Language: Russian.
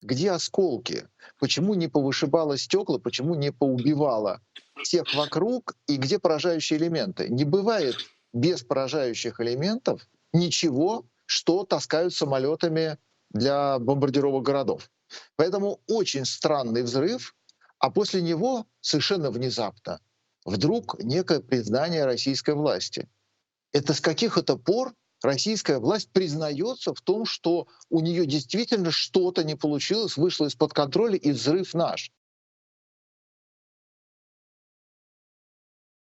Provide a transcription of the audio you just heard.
Где осколки? Почему не повышибало стекла, почему не поубивало всех вокруг, и где поражающие элементы? Не бывает без поражающих элементов ничего, что таскают самолетами для бомбардировок городов. Поэтому очень странный взрыв, а после него совершенно внезапно вдруг некое признание российской власти. Это с каких это пор российская власть признается в том, что у нее действительно что-то не получилось, вышло из-под контроля и взрыв наш?